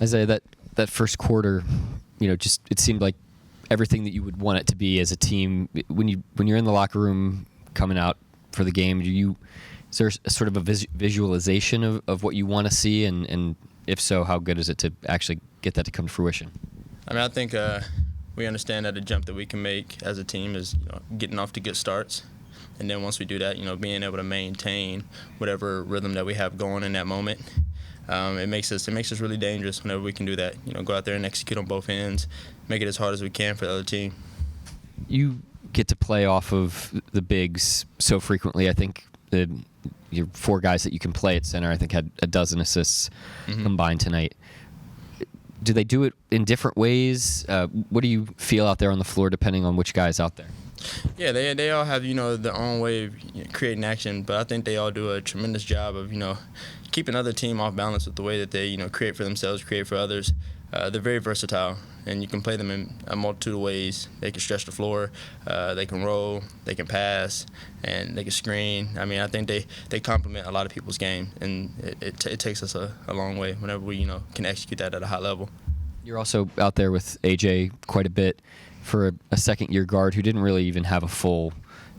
Isaiah, that first quarter, just it seemed like everything that you would want it to be as a team. When you're in the locker room coming out for the game, is there a sort of a visualization of what you want to see, and if so, how good is it to actually get that to come to fruition? I mean, I think we understand that the jump that we can make as a team is getting off to good starts. And then once we do that, being able to maintain whatever rhythm that we have going in that moment, it makes us really dangerous whenever we can do that. Go out there and execute on both ends, make it as hard as we can for the other team. You get to play off of the bigs so frequently. I think your 4 guys that you can play at center, I think, had a dozen assists combined tonight. Do they do it in different ways? What do you feel out there on the floor depending on which guy is out there? Yeah, they all have their own way of creating action, but I think they all do a tremendous job of keeping other team off balance with the way that they create for themselves, create for others. They're very versatile, and you can play them in a multitude of ways. They can stretch the floor, they can roll, they can pass, and they can screen. I mean, I think they complement a lot of people's game, and it takes us a long way whenever we can execute that at a high level. You're also out there with AJ quite a bit. For a second-year guard who didn't really even have a full,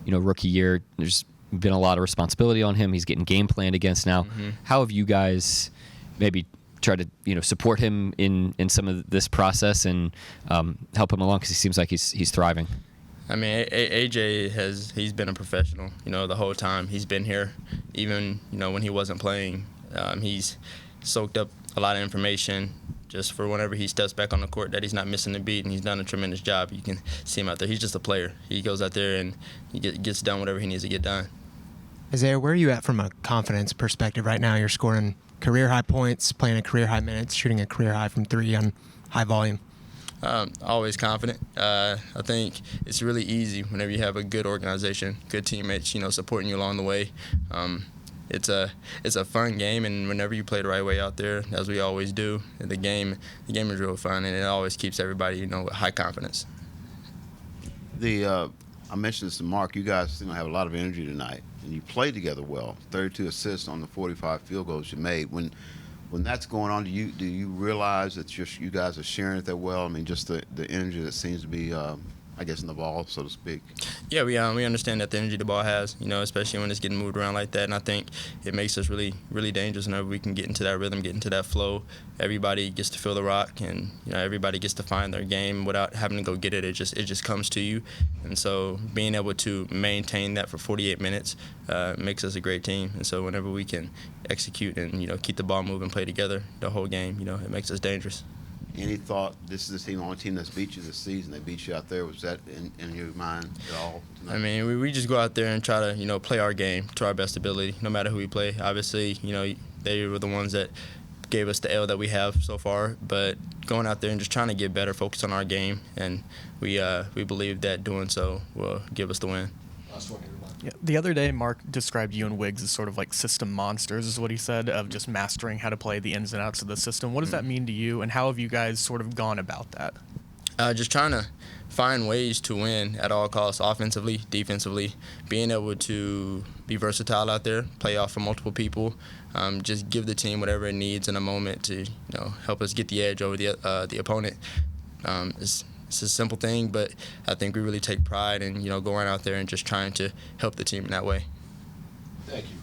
rookie year, there's been a lot of responsibility on him. He's getting game planned against now. How have you guys maybe tried to, support him in some of this process and help him along, because he seems like he's thriving? I mean, AJ he's been a professional, the whole time he's been here. Even, when he wasn't playing, he's soaked up a lot of information just for whenever he steps back on the court, that he's not missing a beat, and he's done a tremendous job. You can see him out there. He's just a player. He goes out there and he gets done whatever he needs to get done. Isaiah, where are you at from a confidence perspective right now? You're scoring career-high points, playing at career-high minutes, shooting a career-high from 3 on high volume. Always confident. I think it's really easy whenever you have a good organization, good teammates, supporting you along the way. It's a fun game, and whenever you play the right way out there, as we always do, the game is real fun, and it always keeps everybody with high confidence. I mentioned this to Mark. You guys have a lot of energy tonight, and you play together well. 32 assists on the 45 field goals you made. When that's going on, do you realize that you guys are sharing it that well? I mean, just the energy that seems to be in the ball, so to speak. Yeah, we understand that the energy the ball has, especially when it's getting moved around like that, and I think it makes us really, really dangerous whenever we can get into that rhythm, get into that flow. Everybody gets to feel the rock, and everybody gets to find their game without having to go get it. It just comes to you, and so being able to maintain that for 48 minutes makes us a great team. And so whenever we can execute and keep the ball moving, play together the whole game, it makes us dangerous. Any thought this is the only team that's beat you this season? They beat you out there. Was that in your mind at all tonight? I mean, we just go out there and try to play our game to our best ability, no matter who we play. Obviously, they were the ones that gave us the L that we have so far. But going out there and just trying to get better, focus on our game, and we believe that doing so will give us the win. Last one here. Yeah, the other day, Mark described you and Wiggs as sort of like system monsters, is what he said, of just mastering how to play the ins and outs of the system. What does that mean to you, and how have you guys sort of gone about that? Just trying to find ways to win at all costs, offensively, defensively, being able to be versatile out there, play off of multiple people, just give the team whatever it needs in a moment to help us get the edge over the opponent. It's a simple thing, but I think we really take pride in going out there and just trying to help the team in that way. Thank you.